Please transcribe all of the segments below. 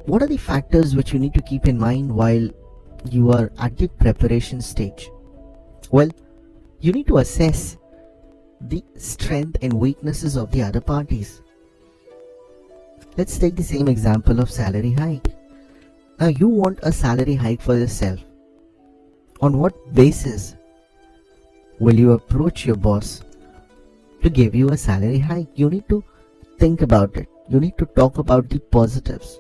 what are the factors which you need to keep in mind while you are at the preparation stage? Well, you need to assess the strength and weaknesses of the other parties. Let's take the same example of salary hike. Now you want a salary hike for yourself. On what basis will you approach your boss to give you a salary hike? You need to think about it. You need to talk about the positives.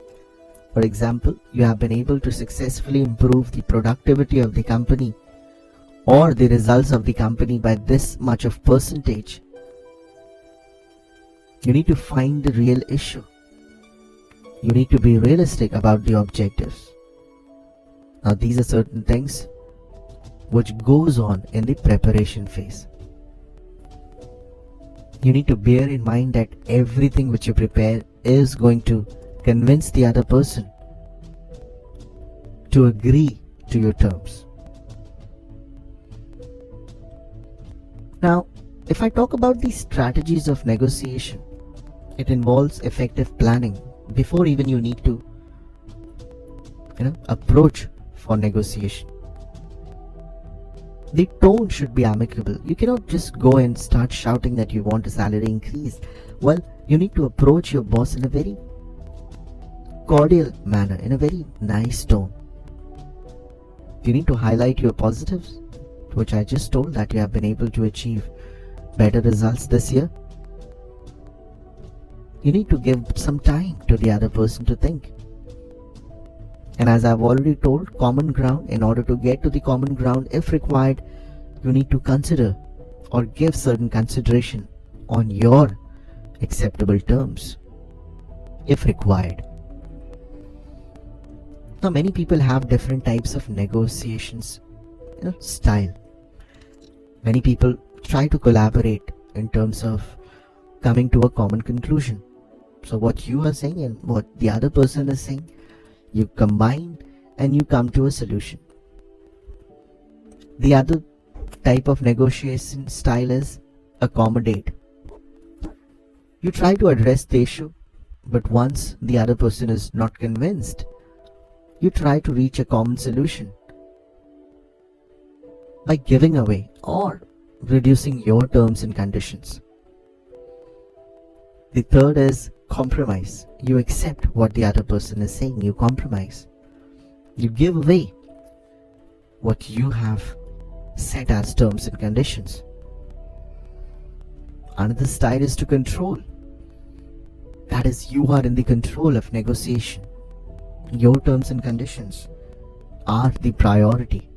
For example, you have been able to successfully improve the productivity of the company or the results of the company by this much of percentage. You need to find the real issue. You need to be realistic about the objectives. Now these are certain things which goes on in the preparation phase. You need to bear in mind that everything which you prepare is going to convince the other person to agree to your terms. Now, if I talk about the strategies of negotiation, it involves effective planning before even you need to approach for negotiation. The tone should be amicable. You cannot just go and start shouting that you want a salary increase. Well, you need to approach your boss in a very cordial manner, in a very nice tone. You need to highlight your positives, which I just told that you have been able to achieve better results this year. You need to give some time to the other person to think. And as I've already told, common ground. In order to get to the common ground, if required, you need to consider or give certain consideration on your acceptable terms, if required. Now, many people have different types of negotiations style. Many people try to collaborate in terms of coming to a common conclusion. So what you are saying and what the other person is saying, you combine and you come to a solution. The other type of negotiation style is accommodate. You try to address the issue, but once the other person is not convinced, you try to reach a common solution by giving away or reducing your terms and conditions. The third is compromise. You accept what the other person is saying. You compromise. You give away what you have set as terms and conditions. Another style is to control. That is, you are in the control of negotiation. Your terms and conditions are the priority.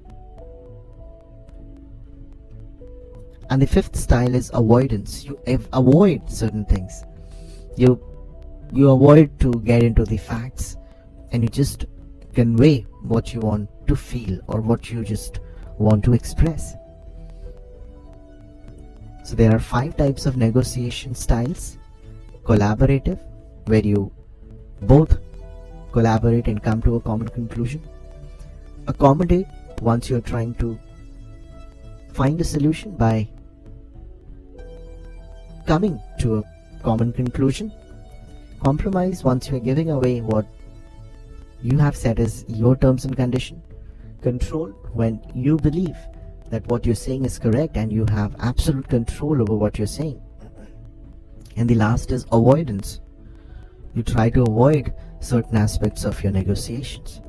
And the fifth style is avoidance. You avoid certain things. You avoid to get into the facts, and you just convey what you want to feel or what you just want to express. So there are 5 types of negotiation styles. Collaborative, where you both collaborate and come to a common conclusion. Accommodate, once you're trying to find a solution by coming to a common conclusion. Compromise, once you're giving away what you have said as your terms and condition. Control, when you believe that what you're saying is correct and you have absolute control over what you're saying. And the last is avoidance. You try to avoid certain aspects of your negotiations.